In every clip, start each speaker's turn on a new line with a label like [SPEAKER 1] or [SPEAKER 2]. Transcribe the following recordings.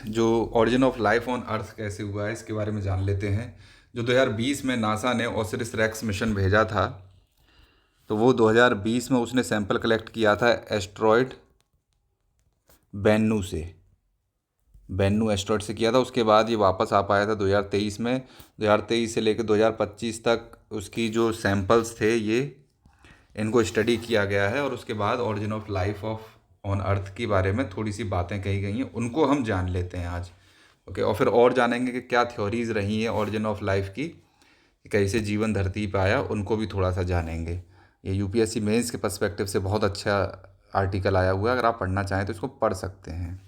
[SPEAKER 1] जो origin of life on earth कैसे हुआ है इसके बारे में जान लेते हैं। जो 2020 में नासा ने ओसिरिस रेक्स मिशन भेजा था, तो वो 2020 में उसने सैंपल कलेक्ट किया था एस्ट्रॉयड बेन्नू से। बेन्नू एस्ट्रॉयड से किया था। उसके बाद ये वापस आ पाया था 2023 में। 2023 से लेकर 2025 तक उसकी जो सैंपल्स थे ये इनको स्टडी किया गया है, और उसके बाद origin of life of on earth के बारे में थोड़ी सी बातें कही गई हैं, उनको हम जान लेते हैं आज। ओके, और फिर और जानेंगे कि क्या थ्योरीज रही हैं ओरिजिन ऑफ लाइफ की, कि कैसे जीवन धरती पर आया, उनको भी थोड़ा सा जानेंगे। ये यूपीएससी मेंस के पर्सपेक्टिव से बहुत अच्छा आर्टिकल आया हुआ है, अगर आप पढ़ना चाहें तो इसको पढ़ सकते हैं।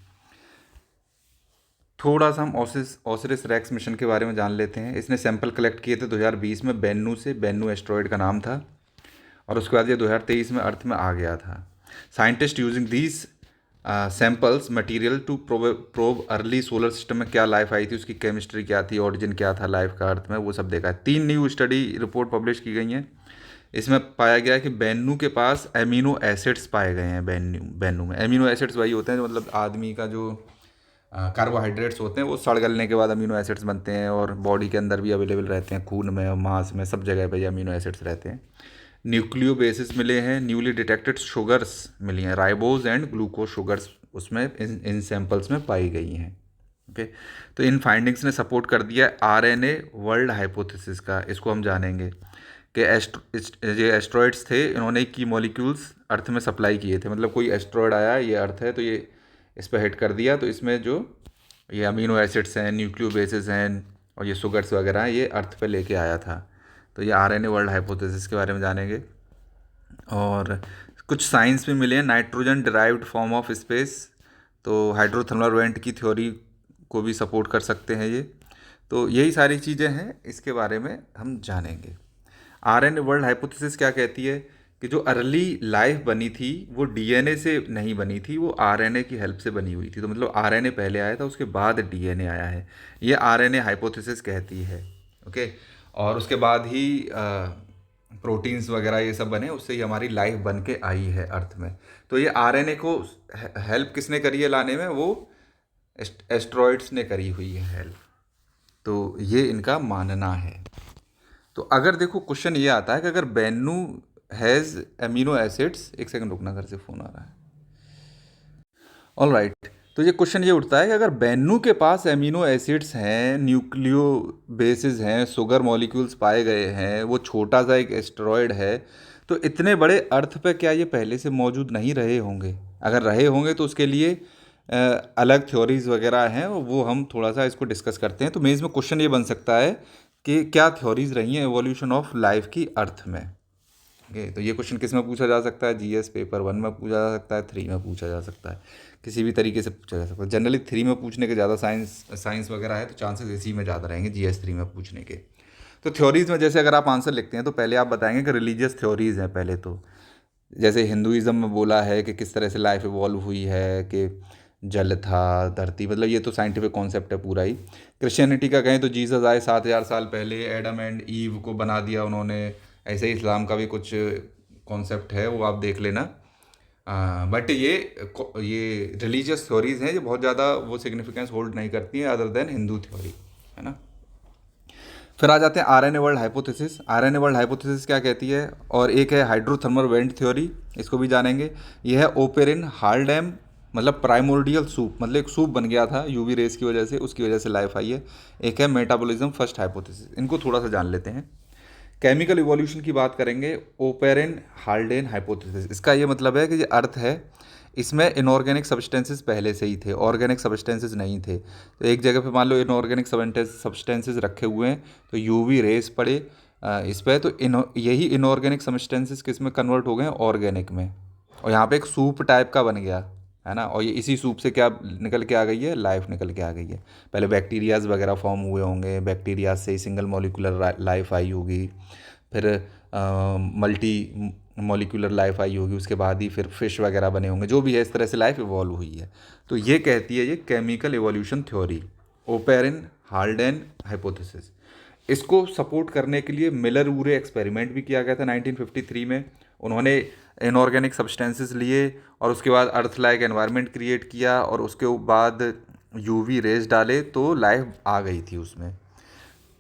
[SPEAKER 1] थोड़ा सा हम ओसिरिस रेक्स मिशन के बारे में जान लेते हैं। इसने सैंपल कलेक्ट किए थे 2020 में बेन्नू से। बेन्नू एस्ट्रॉयड का नाम था, और उसके बाद ये 2023 में अर्थ में आ गया था। Scientist using these samples material to probe early solar system में क्या लाइफ आई थी, उसकी केमिस्ट्री क्या थी, ऑरिजिन क्या था लाइफ का अर्थ में, वो सब देखा है। 3 न्यू स्टडी रिपोर्ट पब्लिश की गई हैं। इसमें पाया गया है कि बेन्नू के पास एमिनो एसिड्स पाए गए हैं। बेन्नू में एमिनो एसिड्स वही होते हैं जो मतलब आदमी का जो कार्बोहाइड्रेट्स होते हैं वो सड़ गलने के बाद अमीनो एसिड्स बनते हैं, और बॉडी के अंदर भी अवेलेबल रहते हैं, खून में और मांस में, सब जगह पे ये अमीनो एसिड्स रहते हैं। न्यूक्लियो बेसिस मिले हैं। न्यूली डिटेक्टेड शुगर्स मिली हैं, राइबोज एंड ग्लूकोज शुगर्स उसमें इन सैंपल्स में पाई गई हैं। ओके, तो इन फाइंडिंग्स ने सपोर्ट कर दिया आरएनए वर्ल्ड हाइपोथेसिस का। इसको हम जानेंगे कि ये एस्ट्रॉयड्स थे, इन्होंने की मॉलिक्यूल्स अर्थ में सप्लाई किए थे। मतलब कोई एस्ट्रॉयड आया, ये अर्थ है, तो ये इस पर हिट कर दिया, तो इसमें जो ये अमीनो एसिड्स हैं, न्यूक्लियो बेसिस हैं, और ये शुगर्स वगैरह हैं, ये अर्थ पे लेके आया था। तो ये आरएनए वर्ल्ड हाइपोथेसिस के बारे में जानेंगे। और कुछ साइंस भी मिले हैं। Nitrogen derived form of space, तो हाइड्रोथर्मल वेंट की थ्योरी को भी सपोर्ट कर सकते हैं ये। तो यही सारी चीज़ें हैं, इसके बारे में हम जानेंगे। आरएनए वर्ल्ड हाइपोथेसिस क्या कहती है कि जो अर्ली लाइफ बनी थी वो डीएनए से नहीं बनी थी, वो आरएनए की हेल्प से बनी हुई थी। तो मतलब आरएनए पहले आया था, उसके बाद डीएनए आया है, ये आरएनए हाइपोथेसिस कहती है। ओके, और उसके बाद ही प्रोटीन्स वगैरह ये सब बने, उससे ही हमारी लाइफ बन के आई है अर्थ में। तो ये आरएनए को हेल्प किसने करी है लाने में, वो एस्ट्रॉइड्स ने करी हुई है हेल्प। तो ये इनका मानना है। तो अगर देखो क्वेश्चन ये आता है कि अगर बेन्नू हैज़ एमिनो एसिड्स, एक सेकंड रुकना, घर से फ़ोन आ रहा है। ऑल राइट, तो ये क्वेश्चन ये उठता है कि अगर बेन्नू के पास एमिनो एसिड्स हैं, न्यूक्लियो बेसिस हैं, शुगर मॉलिक्यूल्स पाए गए हैं, वो छोटा सा एक एस्टेरॉयड है, तो इतने बड़े अर्थ पे क्या ये पहले से मौजूद नहीं रहे होंगे? अगर रहे होंगे तो उसके लिए अलग थ्योरीज वगैरह हैं, वो हम थोड़ा सा इसको डिस्कस करते हैं। तो मेंस में क्वेश्चन ये बन सकता है कि क्या थ्योरीज रही हैं एवोल्यूशन ऑफ लाइफ की अर्थ में। ओके, तो ये क्वेश्चन किस में पूछा जा सकता है? जीएस पेपर 1 में पूछा जा सकता है, 3 में पूछा जा सकता है, किसी भी तरीके से पूछा जा सकता है। जनरली 3 में पूछने के ज़्यादा साइंस वगैरह है, तो चांसेस इसी में ज़्यादा रहेंगे जीएस 3 में पूछने के। तो थ्योरीज में जैसे अगर आप आंसर लिखते हैं तो पहले आप बताएंगे कि रिलीजियस थ्योरीज हैं पहले। तो जैसे हिंदुइज़्म में बोला है कि किस तरह से लाइफ इवॉल्व हुई है, कि जल था, धरती, मतलब ये तो साइंटिफिक कॉन्सेप्ट है पूरा ही। क्रिश्चियनिटी का कहें तो जीसस आए 7,000 साल पहले, एडम एंड ईव को बना दिया उन्होंने। ऐसे ही इस्लाम का भी कुछ कॉन्सेप्ट है, वो आप देख लेना। बट ये रिलीजियस थ्योरीज हैं, ये बहुत ज़्यादा वो सिग्निफिकेंस होल्ड नहीं करती हैं अदर देन हिंदू थ्योरी, है ना। फिर आ जाते हैं RNA world hypothesis. RNA world hypothesis क्या कहती है? और एक है हाइड्रोथर्मल वेंट थ्योरी, इसको भी जानेंगे। यह है ओपेरिन हार्डैम, मतलब प्राइमोर्डियल सूप, मतलब एक सूप बन गया था यूवी रेस की वजह से, उसकी वजह से लाइफ आई है। एक है मेटाबॉलिज्म फर्स्ट हाइपोथेसिस, इनको थोड़ा सा जान लेते हैं। केमिकल इवोल्यूशन की बात करेंगे, ओपेरिन हाल्डेन हाइपोथेसिस। इसका ये मतलब है कि ये अर्थ है, इसमें इनऑर्गेनिक सब्सटेंसेस पहले से ही थे, ऑर्गेनिक सब्सटेंसेस नहीं थे। तो एक जगह पे मान लो इनऑर्गेनिक सब्सटेंसेस रखे हुए हैं, तो यूवी रेस पड़े इस पर, तो यही इनऑर्गेनिक सब्सटेंसेस किस में कन्वर्ट हो गए हैं? ऑर्गेनिक में। और यहाँ पे एक सूप टाइप का बन गया, है ना। और ये इसी सूप से क्या निकल के आ गई है? लाइफ निकल के आ गई है। पहले बैक्टीरियाज वगैरह फॉर्म हुए होंगे, बैक्टीरिया से ही सिंगल मॉलिकुलर लाइफ आई होगी, फिर मल्टी मॉलिक्यूलर लाइफ आई होगी, उसके बाद ही फिर फिश वगैरह बने होंगे, जो भी है, इस तरह से लाइफ इवॉल्व हुई है। तो ये कहती है ये chemical evolution theory, Oparin Haldane hypothesis. इसको सपोर्ट करने के लिए मिलर ऊरे एक्सपेरिमेंट भी किया गया था 1953 में। उन्होंने इनऑर्गेनिक सब्सटेंसेस लिए और उसके बाद अर्थ लाइक एनवायरनमेंट क्रिएट किया, और उसके बाद यूवी रेज डाले तो लाइफ आ गई थी उसमें।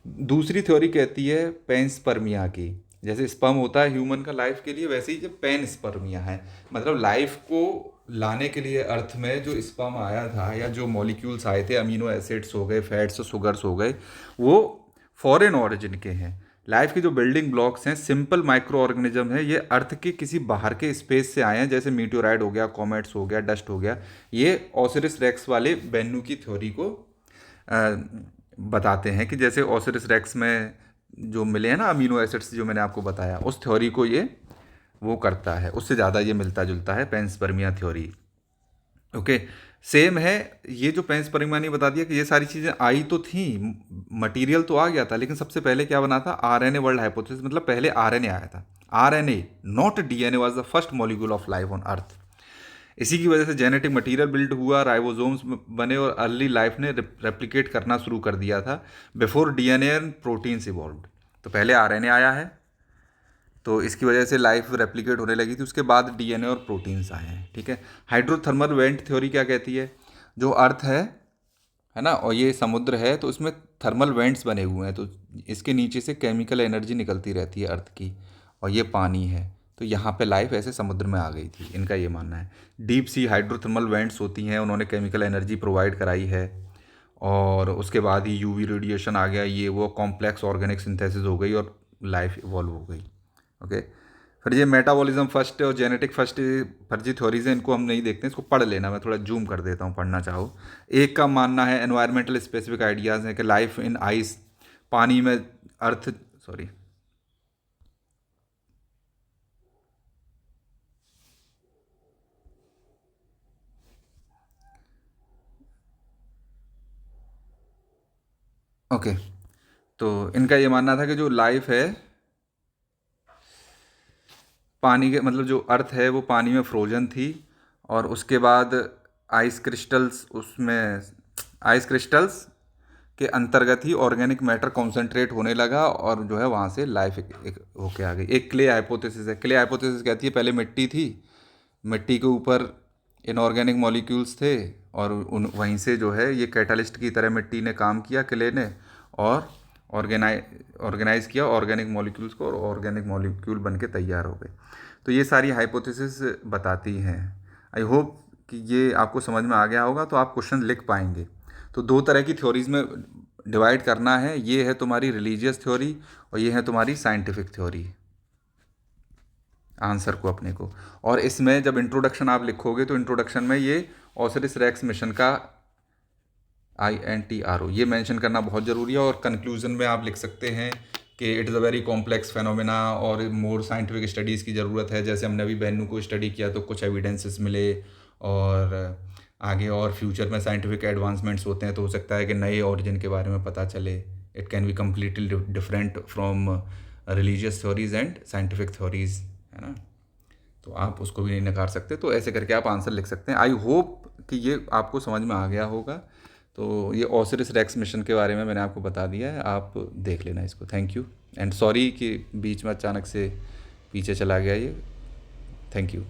[SPEAKER 1] दूसरी थ्योरी कहती है पेंसपर्मिया की। जैसे स्पर्म होता है ह्यूमन का लाइफ के लिए, वैसे ही जो पेनस्पर्मिया है, मतलब लाइफ को लाने के लिए अर्थ में जो स्पर्म आया था या जो मॉलिक्यूल्स आए थे, अमीनो एसिड्स हो गए, फैट्स शुगर्स हो गए, वो फॉरेन ऑरिजिन के हैं। लाइफ के जो बिल्डिंग ब्लॉक्स हैं, सिंपल माइक्रो ऑर्गेनिज्म है, ये अर्थ के किसी बाहर के स्पेस से आए हैं, जैसे मीटियोराइड हो गया, कॉमेट्स हो गया, डस्ट हो गया। ये ओसिरिस रेक्स वाले बेन्नू की थ्योरी को बताते हैं कि जैसे ओसिरिस रेक्स में जो मिले हैं ना अमीनो एसिड्स, जो मैंने आपको बताया, उस थ्योरी को ये वो करता है, उससे ज़्यादा ये मिलता जुलता है पेंसपर्मिया थ्योरी। ओके, सेम है। ये जो पेंसपर्मिया ने बता दिया कि ये सारी चीज़ें आई तो थी, मटेरियल तो आ गया था, लेकिन सबसे पहले क्या बना था? आरएनए वर्ल्ड हाइपोथेसिस, मतलब पहले आरएनए आया था। RNA not DNA was the first molecule of life on earth. इसी की वजह से जेनेटिक मटेरियल बिल्ड हुआ, राइबोसोम्स बने और अर्ली लाइफ ने रेप्लिकेट करना शुरू कर दिया था before DNA and proteins evolved. तो पहले आरएनए आया है, तो इसकी वजह से लाइफ रेप्लिकेट होने लगी थी, उसके बाद डीएनए और प्रोटीन्स आए हैं। ठीक है। हाइड्रोथर्मल वेंट थ्योरी क्या कहती है? जो अर्थ है ना, और ये समुद्र है, तो इसमें थर्मल वेंट्स बने हुए हैं, तो इसके नीचे से केमिकल एनर्जी निकलती रहती है अर्थ की, और ये पानी है, तो यहाँ पे लाइफ ऐसे समुद्र में आ गई थी, इनका ये मानना है। डीप सी हाइड्रोथर्मल वेंट्स होती हैं, उन्होंने केमिकल एनर्जी प्रोवाइड कराई है, और उसके बाद ही यूवी रेडिएशन आ गया, ये वो कॉम्प्लेक्स ऑर्गेनिक सिंथेसिस हो गई और लाइफ इवॉल्व हो गई। ओके। फिर ये मेटाबॉलिज्म फर्स्ट और जेनेटिक फर्स्ट फर्जी थ्योरीज हैं, इनको हम नहीं देखते, इसको पढ़ लेना, मैं थोड़ा जूम कर देता हूँ पढ़ना चाहो। एक का मानना है एनवायरमेंटल स्पेसिफिक आइडियाज़ हैं कि लाइफ इन आइस, पानी में अर्थ, सॉरी, ओके। तो इनका ये मानना था कि जो लाइफ है पानी के, मतलब जो अर्थ है वो पानी में फ्रोजन थी, और उसके बाद आइस क्रिस्टल्स, उसमें आइस क्रिस्टल्स के अंतर्गत ही ऑर्गेनिक मैटर कॉन्सेंट्रेट होने लगा, और जो है वहाँ से लाइफ एक होके आ गई। एक क्ले हाइपोथेसिस है। क्ले हाइपोथेसिस कहती है पहले मिट्टी थी, मिट्टी के ऊपर इनऑर्गेनिक मॉलिक्यूल्स थे, और उन वहीं से जो है ये कैटलिस्ट की तरह मिट्टी ने काम किया, क्ले ने, और ऑर्गेनाइज किया ऑर्गेनिक मॉलिक्यूल्स को, और ऑर्गेनिक मॉलिक्यूल बन के तैयार हो गए। तो ये सारी हाइपोथेसिस बताती हैं। आई होप कि ये आपको समझ में आ गया होगा, तो आप क्वेश्चन लिख पाएंगे। तो दो तरह की थ्योरीज में डिवाइड करना है, ये है तुम्हारी रिलीजियस थ्योरी, और ये है तुम्हारी साइंटिफिक थ्योरी, आंसर को अपने को। और इसमें जब इंट्रोडक्शन आप लिखोगे, तो इंट्रोडक्शन में ये ओसिरिस रेक्स मिशन का INTRO ये मेंशन करना बहुत ज़रूरी है। और कंक्लूजन में आप लिख सकते हैं कि it is a very complex phenomena, और मोर साइंटिफिक स्टडीज़ की ज़रूरत है। जैसे हमने अभी बेन्नू को स्टडी किया तो कुछ एविडेंसेस मिले, और आगे और फ्यूचर में साइंटिफिक एडवांसमेंट्स होते हैं, तो हो सकता है कि नए ओरिजिन के बारे में पता चले। It can be completely different from religious theories and scientific theories, है ना। तो आप उसको भी नहीं नकार सकते। तो ऐसे करके आप आंसर लिख सकते हैं। आई होप कि ये आपको समझ में आ गया होगा। तो ये ओसिरिस रेक्स मिशन के बारे में मैंने आपको बता दिया है, आप देख लेना इसको। थैंक यू एंड सॉरी कि बीच में अचानक से पीछे चला गया ये। Thank you.